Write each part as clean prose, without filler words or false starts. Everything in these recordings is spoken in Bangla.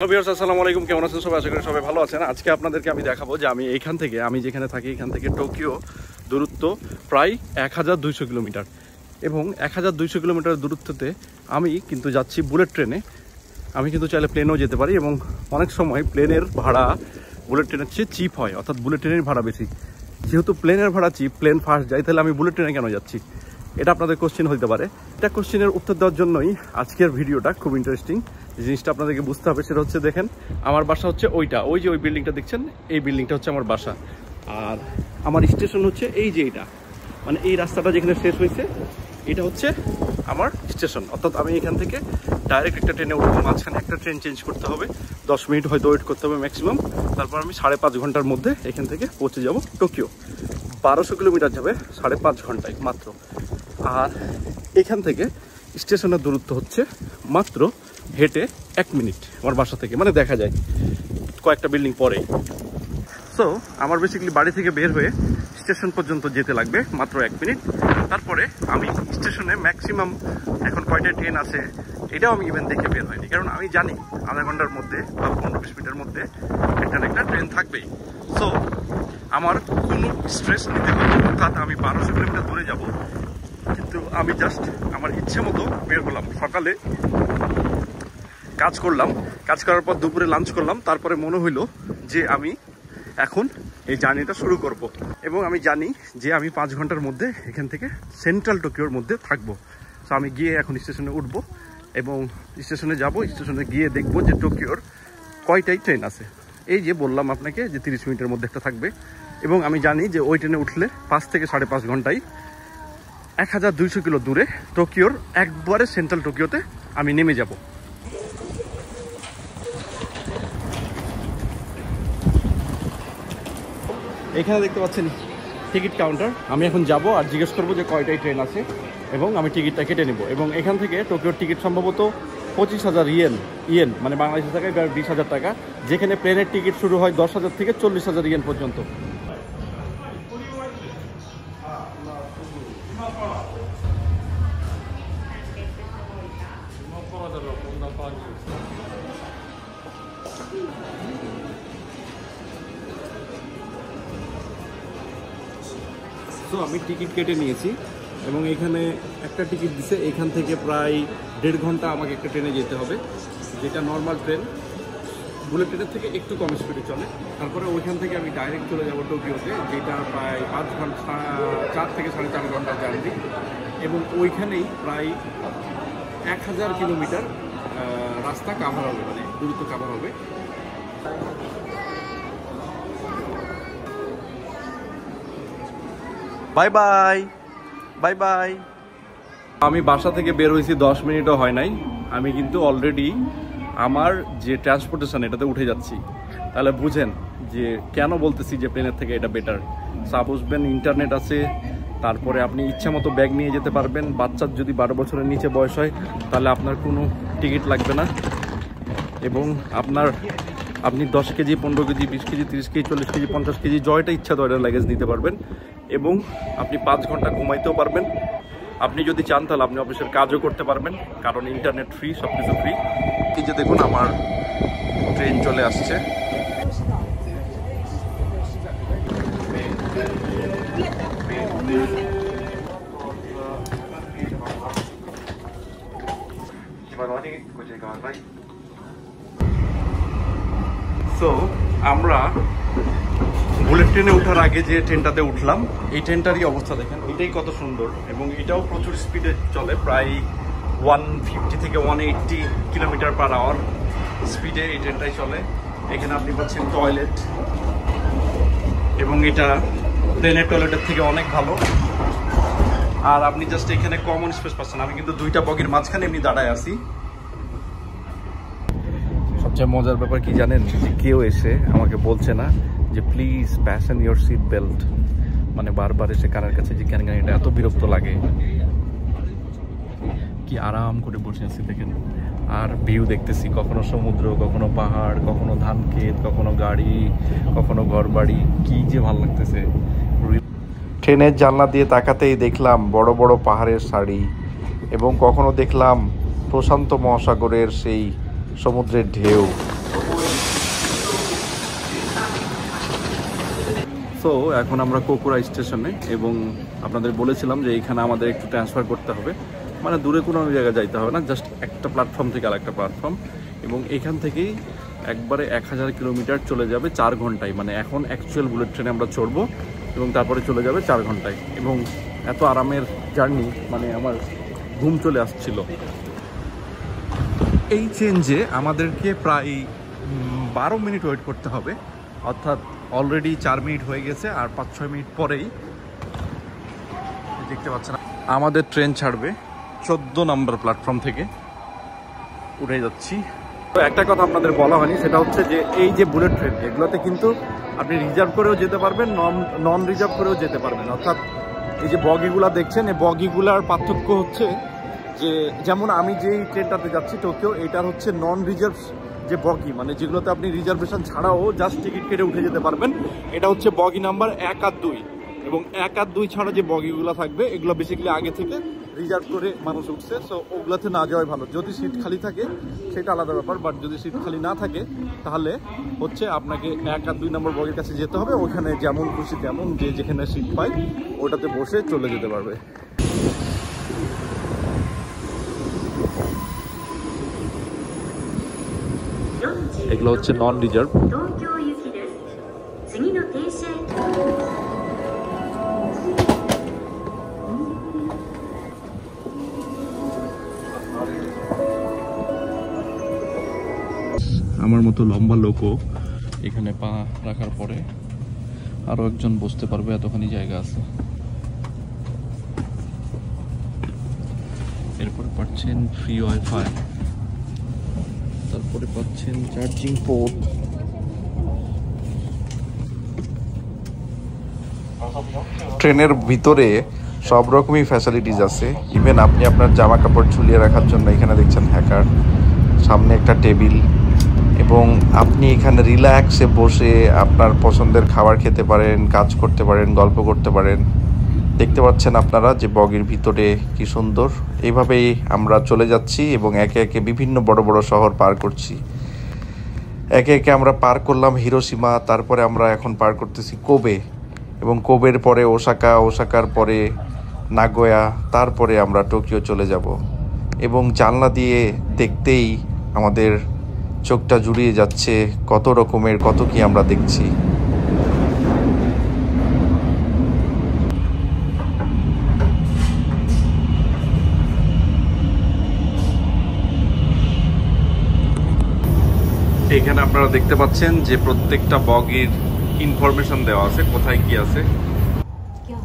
হ্যালো ভিউয়ার্স, আসসালামু আলাইকুম। কেমন আছেন সবাই? আশা করি সবাই ভালো আছেন। আজকে আপনাদেরকে আমি দেখাবো যে আমি যেখানে থাকি এখান থেকে টোকিও দূরত্ব প্রায় 1200 কিলোমিটার, এবং 1200 কিলোমিটার দূরত্বতে আমি কিন্তু যাচ্ছি বুলেট ট্রেনে। আমি কিন্তু চাইলে প্লেনেও যেতে পারি, এবং অনেক সময় প্লেনের ভাড়া বুলেট ট্রেনের চেয়ে চিপ হয়, অর্থাৎ বুলেট ট্রেনের ভাড়া বেশি। যেহেতু প্লেনের ভাড়া চিপ, প্লেন ফার্স্ট যায়, তাহলে আমি বুলেট ট্রেনে কেন যাচ্ছি? এটা আপনাদের কোশ্চেন হতে পারে। এটা কোশ্চেনের উত্তর দেওয়ার জন্যই আজকের ভিডিওটা খুব ইন্টারেস্টিং। যে জিনিসটা আপনাদেরকে বুঝতে হবে সেটা হচ্ছে, দেখেন আমার বাসা হচ্ছে ওইটা, ওই যে ওই বিল্ডিংটা দেখছেন, এই বিল্ডিংটা হচ্ছে আমার বাসা। আর আমার স্টেশন হচ্ছে এই যে এইটা, মানে এই রাস্তাটা যেখানে শেষ হয়েছে এটা হচ্ছে আমার স্টেশন। অর্থাৎ আমি এখান থেকে ডাইরেক্ট একটা ট্রেনে উঠবো, মাঝখানে একটা ট্রেন চেঞ্জ করতে হবে, 10 মিনিট হয়তো ওয়েট করতে হবে ম্যাক্সিমাম। তারপর আমি 5.5 ঘন্টার মধ্যে এখান থেকে পৌঁছে যাব টোকিও। 1200 কিলোমিটার যাবে 5.5 ঘন্টায় মাত্র। আর এখান থেকে স্টেশনের দূরত্ব হচ্ছে মাত্র হেঁটে 1 মিনিট আমার বাসা থেকে, মানে দেখা যায় কয়েকটা বিল্ডিং পরে। সো আমার বেসিক্যালি বাড়ি থেকে বের হয়ে স্টেশন পর্যন্ত যেতে লাগবে মাত্র 1 মিনিট। তারপরে আমি স্টেশনে ম্যাক্সিমাম এখন কয়টা ট্রেন আছে এটাও আমি ইভেন দেখে বের হয়নি, কারণ আমি জানি আধা ঘন্টার মধ্যে বা 15-20 মিনিটের মধ্যে একটা না একটা ট্রেন থাকবেই। সো আমার কোনো স্ট্রেস নিতে হবে না, অর্থাৎ আমি 1200 কিলোমিটার দূরে যাব, কিন্তু আমি জাস্ট আমার ইচ্ছে মতো বের হলাম। সকালে কাজ করলাম, কাজ করার পর দুপুরে লাঞ্চ করলাম, তারপরে মনে হইলো যে আমি এখন এই জার্নিটা শুরু করব। এবং আমি জানি যে আমি 5 ঘন্টার মধ্যে এখান থেকে সেন্ট্রাল টোকিওর মধ্যে থাকবো। সো আমি গিয়ে এখন স্টেশনে উঠবো এবং স্টেশনে যাব। স্টেশনে গিয়ে দেখবো যে টোকিওর কয়টাই ট্রেন আছে। এই যে বললাম আপনাকে যে 30 মিনিটের মধ্যে একটা থাকবে, এবং আমি জানি যে ওই ট্রেনে উঠলে 5 থেকে 5.5 ঘন্টায় 1200 কিলো দূরে টোকিওর একবারে সেন্ট্রাল টোকিওতে আমি নেমে যাব। এখানে দেখতে পাচ্ছেন টিকিট কাউন্টার। আমি এখন যাব আর জিজ্ঞেস করবো যে কয়টাই ট্রেন আছে, এবং আমি টিকিটটা কেটে নেব। এবং এখান থেকে টোকিওর টিকিট সম্ভবত 25,000 ইয়েন, মানে বাংলাদেশের টাকায় 20,000 টাকা, যেখানে প্লেনের টিকিট শুরু হয় 10,000 থেকে 40,000 ইয়েন পর্যন্ত। তো আমি টিকিট কেটে নিয়েছি, এবং এখানে একটা টিকিট দিছে। এখান থেকে প্রায় 1.5 ঘন্টা আমাকে একটা ট্রেনে যেতে হবে, যেটা নর্মাল ট্রেন, বুলেট ট্রেনের থেকে একটু কম স্পিডে চলে। তারপরে ওইখান থেকে আমি ডাইরেক্ট চলে যাব টোকিওতে, যেটা প্রায় 5 ঘন্টা, 4 থেকে 4.5 ঘন্টার জার্নি। এবং ওইখানেই প্রায় 1000 কিলোমিটার রাস্তা কাভার হবে, মানে দূরত্ব কাভার হবে। Bye bye, bye bye. আমি বাসা থেকে বের হয়েছি 10 মিনিটও হয় নাই, আমি কিন্তু অলরেডি আমার যে ট্রান্সপোর্টেশন এটাতে উঠে যাচ্ছি। তাহলে বুঝেন যে কেন বলতেছি যে প্লেনের থেকে এটা বেটার। বুঝবেন, ইন্টারনেট আছে, তারপরে আপনি ইচ্ছা মতো ব্যাগ নিয়ে যেতে পারবেন। বাচ্চার যদি 12 বছরের নিচে বয়স হয় তাহলে আপনার কোনো টিকিট লাগবে না, এবং আপনি 10 KG, 15 KG, 20 KG, 30 KG, 40 KG, 50 KG জয়টা ইচ্ছা তো এটা লাগেজ নিতে পারবেন, এবং আপনি 5 ঘন্টা ঘুমাইতেও পারবেন। আপনি যদি চান তাহলে আপনি অফিসের কাজও করতে পারবেন, কারণ ইন্টারনেট ফ্রি, সব কিছু ফ্রি। এই যে দেখুন আমার ট্রেন চলে আসছে। সো আমরা বুলেট ট্রেনে ওঠার আগে যে ট্রেনটাতে উঠলাম, এই ট্রেনটারই অবস্থা দেখেন, এটাই কত সুন্দর, এবং এটাও প্রচুর স্পিডে চলে, প্রায় 150 থেকে 180 কিলোমিটার পার আওয়ার স্পিডে এই ট্রেনটাই চলে। এখানে আপনি পাচ্ছেন টয়লেট, এবং এটা প্লেনের টয়লেটের থেকে অনেক ভালো। আর আপনি জাস্ট এখানে কমন স্পেস পাচ্ছেন। আমি কিন্তু 2টা বগির মাঝখানে এমনি দাঁড়ায় আছি। সবচেয়ে মজার ব্যাপার কি জানেন, যে কেউ এসে আমাকে বলছে না যে please fasten your seat belt, মানে বারবার এসে কানের কাছে যে কেন এটা এত বিরক্ত লাগে। কি আরাম করে বসে আছি দেখেন, আর ভিউ দেখতেছি, কখনো সমুদ্র, কখনো পাহাড়, কখনো ধান ক্ষেত, কখনো গাড়ি, কখনো ঘরবাড়ি, কি যে ভালো লাগতেছে। ট্রেনের জানলা দিয়ে তাকাতেই দেখলাম বড় বড় পাহাড়ের সারি, এবং কখনো দেখলাম প্রশান্ত মহাসাগরের সেই সমুদ্রের ঢেউ। সো এখন আমরা কোকুরা স্টেশনে, এবং আপনাদের বলেছিলাম যে এইখানে আমাদের একটু ট্রান্সফার করতে হবে, মানে দূরে কোনো জায়গায় যাইতে হবে না, জাস্ট একটা প্ল্যাটফর্ম থেকে আরেকটা প্ল্যাটফর্ম, এবং এখান থেকেই একবারে 1000 কিলোমিটার চলে যাবে 4 ঘন্টায়। মানে এখন অ্যাকচুয়াল বুলেট ট্রেনে আমরা চড়বো এবং তারপরে চলে যাবে 4 ঘন্টায়। এবং এত আরামের জার্নি, মানে আমার ঘুম চলে আসছিল। এই চেঞ্জে আমাদেরকে প্রায় 12 মিনিট ওয়েট করতে হবে, অর্থাৎ অলরেডি 4 মিনিট হয়ে গেছে, আর 5-6 মিনিট পরেই দেখতে পাচ্ছেন আমাদের ট্রেন ছাড়বে 14 নম্বর প্ল্যাটফর্ম থেকে। উঠে যাচ্ছি। তো একটা কথা আপনাদের বলা হয়নি, সেটা হচ্ছে যে এই যে বুলেট ট্রেন, এগুলোতে কিন্তু আপনি রিজার্ভ করেও যেতে পারবেন, নন রিজার্ভ করেও যেতে পারবেন। অর্থাৎ এই যে বগিগুলা দেখছেন, এই বগিগুলার পার্থক্য হচ্ছে যে, যেমন আমি যেই ট্রেনটাতে যাচ্ছি টোকিও, এটার হচ্ছে নন রিজার্ভ যে বগি, মানে যেগুলোতে আপনি রিজার্ভেশন ছাড়াও জাস্ট টিকিট কেটে উঠে যেতে পারবেন, এটা হচ্ছে বগি নাম্বার 1 আর 2। এবং 1 আর 2 ছাড়া যে বগিগুলো থাকবে, এগুলো বেসিক্যালি আগে থেকে রিজার্ভ করে মানুষ উঠছে। সো ওগুলোতে না যাওয়াই ভালো। যদি সিট খালি থাকে সেটা আলাদা ব্যাপার, বাট যদি সিট খালি না থাকে তাহলে হচ্ছে আপনাকে 1 আর 2 নম্বর বগির কাছে যেতে হবে। ওখানে যেমন খুশি তেমন যে যেখানে সিট পায় ওটাতে বসে চলে যেতে পারবে। এগুলো হচ্ছে নন রিজার্ভ। আমার মতো লম্বা লোকও এখানে পা রাখার পরে আরো একজন বসতে পারবে, এতখানি জায়গা আছে। এরপরে পাচ্ছেন ফ্রি ওয়াইফাই, তারপরে পাচ্ছেন চার্জিং পোর্ট। ট্রেনের ভিতরে সব রকমই ফ্যাসিলিটিস আছে। ইভেন আপনি আপনার জামা কাপড় ঝুলিয়ে রাখার জন্য এখানে দেখছেন হ্যাকার, সামনে একটা টেবিল, এবং আপনি এখানে রিল্যাক্সে বসে আপনার পছন্দের খাবার খেতে পারেন, কাজ করতে পারেন, গল্প করতে পারেন। দেখতে পাচ্ছেন আপনারা যে বগির ভিতরে কি সুন্দর। এইভাবেই আমরা চলে যাচ্ছি এবং একে একে বিভিন্ন বড় বড় শহর পার করছি। একে একে আমরা পার করলাম হিরোশিমা, তারপরে আমরা এখন পার করতেছি কোবে, এবং কোবের পরে ওসাকা, ওসাকার পরে নাগোয়া, তারপরে আমরা টোকিও চলে যাব। এবং জানলা দিয়ে দেখতেই আমাদের চোখটা জুড়িয়ে যাচ্ছে, কত রকমের কত কি আমরা দেখছি। এখানে আপনারা দেখতে পাচ্ছেন যে প্রত্যেকটা বগির ইনফরমেশন দেওয়া আছে, কোথায় কি আছে।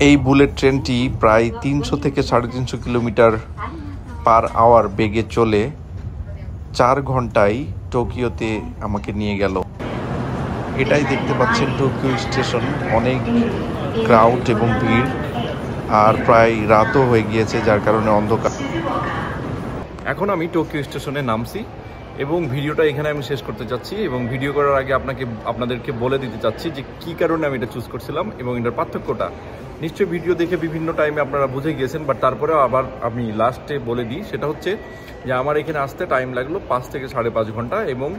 এই বুলেট ট্রেনটি প্রায় 300 থেকে 350 কিলোমিটার পার আওয়ার বেগে চলে 4 ঘন্টায় টোকিওতে আমাকে নিয়ে গেল। এটাই দেখতে পাচ্ছেন টোকিও স্টেশন, অনেক ক্রাউড এবং ভিড়, আর প্রায় রাতও হয়ে গিয়েছে, যার কারণে অন্ধকার। এখন আমি টোকিও স্টেশনে নামছি এবং ভিডিওটা এখানে আমি শেষ করতে চাচ্ছি। এবং ভিডিও করার আগে আপনাদেরকে বলে দিতে চাচ্ছি যে কী কারণে আমি এটা চুজ করছিলাম এবং এটার পার্থক্যটা। নিশ্চয়ই ভিডিও দেখে বিভিন্ন টাইমে আপনারা বুঝে গিয়েছেন, বাট তারপরেও আবার আমি লাস্টে বলে দিই। সেটা হচ্ছে যে আমার এখানে আসতে টাইম লাগলো 5 থেকে 5.5 ঘন্টা এবং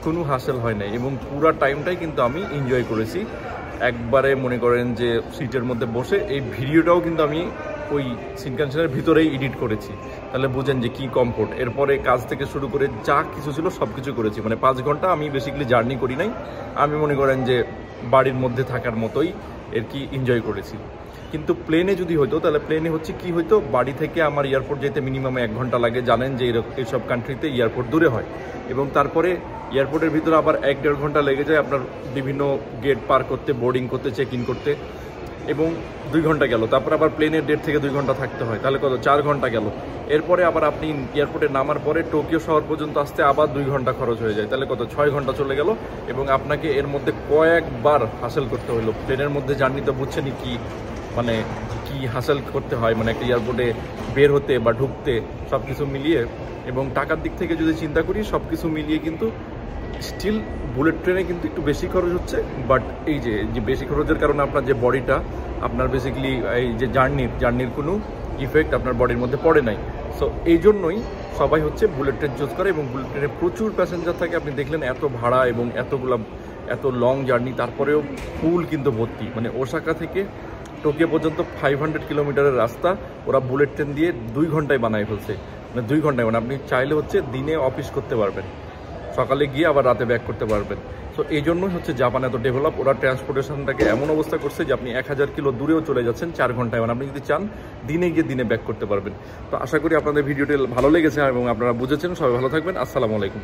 কোনো হাসেল হয় নাই, এবং পুরো টাইমটাই কিন্তু আমি এনজয় করেছি। একবারে মনে করেন যে সিটের মধ্যে বসে এই ভিডিওটাও কিন্তু আমি ওই শিনকানসেনের ভিতরেই এডিট করেছি, তাহলে বুঝেন যে কি কমফোর্ট। এরপরে কাজ থেকে শুরু করে যা কিছু ছিল সব কিছু করেছি। মানে 5 ঘন্টা আমি বেসিক্যালি জার্নি করি নাই, আমি মনে করেন যে বাড়ির মধ্যে থাকার মতোই এর কি এনজয় করেছি। কিন্তু প্লেনে যদি হতো তাহলে প্লেনে হচ্ছে কি হতো, বাড়ি থেকে আমার এয়ারপোর্ট যেতে মিনিমাম 1 ঘন্টা লাগে। জানেন যে এইসব কান্ট্রিতে এয়ারপোর্ট দূরে হয়, এবং তারপরে এয়ারপোর্টের ভিতরে আবার 1-1.5 ঘন্টা লেগে যায় আপনার বিভিন্ন গেট পার করতে, বোর্ডিং করতে, চেক ইন করতে, এবং 2 ঘন্টা গেল। তারপর আবার প্লেনের 1.5 থেকে 2 ঘন্টা থাকতে হয়, তাহলে কত 4 ঘন্টা গেল। এরপরে আবার আপনি এয়ারপোর্টে নামার পরে টোকিও শহর পর্যন্ত আসতে আবার 2 ঘন্টা খরচ হয়ে যায়, তাহলে কত 6 ঘন্টা চলে গেল। এবং আপনাকে এর মধ্যে কয়েকবার হাসেল করতে হলো। প্লেনের মধ্যে জার্নি তো বুঝছেনই কি, মানে কি হাসেল করতে হয়, মানে একটা এয়ারপোর্টে বের হতে বা ঢুকতে, সব কিছু মিলিয়ে। এবং টাকার দিক থেকে যদি চিন্তা করি, সব কিছু মিলিয়ে কিন্তু স্টিল বুলেট ট্রেনে কিন্তু একটু বেশি খরচ হচ্ছে। বাট এই যে বেশি খরচের কারণে আপনার যে বডিটা, আপনার বেসিক্যালি এই যে জার্নির কোনো ইফেক্ট আপনার বডির মধ্যে পড়ে নাই। সো এই জন্যই সবাই হচ্ছে বুলেট ট্রেন চুজ করে, এবং বুলেট ট্রেনে প্রচুর প্যাসেঞ্জার থাকে। আপনি দেখলেন এত ভাড়া এবং এত লং জার্নি, তারপরেও ফুল কিন্তু ভর্তি। মানে ওসাকা থেকে টোকিও পর্যন্ত 500 কিলোমিটারের রাস্তা ওরা বুলেট ট্রেন দিয়ে 2 ঘন্টায় বানায় ফেলছে। মানে 2 ঘন্টায়, মানে আপনি চাইলে হচ্ছে দিনে অফিস করতে পারবেন, সকালে গিয়ে আবার রাতে ব্যাক করতে পারবেন। সো এই জন্যই হচ্ছে জাপান এত ডেভেলপ। ওরা ট্রান্সপোর্টেশনটাকে এমন অবস্থা করছে যে আপনি 1000 কিলো দূরেও চলে যাচ্ছেন 4 ঘন্টায়, মানে আপনি যদি চান দিনে গিয়ে দিনে ব্যাক করতে পারবেন। তো আশা করি আপনাদের ভিডিওটি ভালো লেগেছে এবং আপনারা বুঝেছেন। সবাই ভালো থাকবেন। আসসালামু আলাইকুম।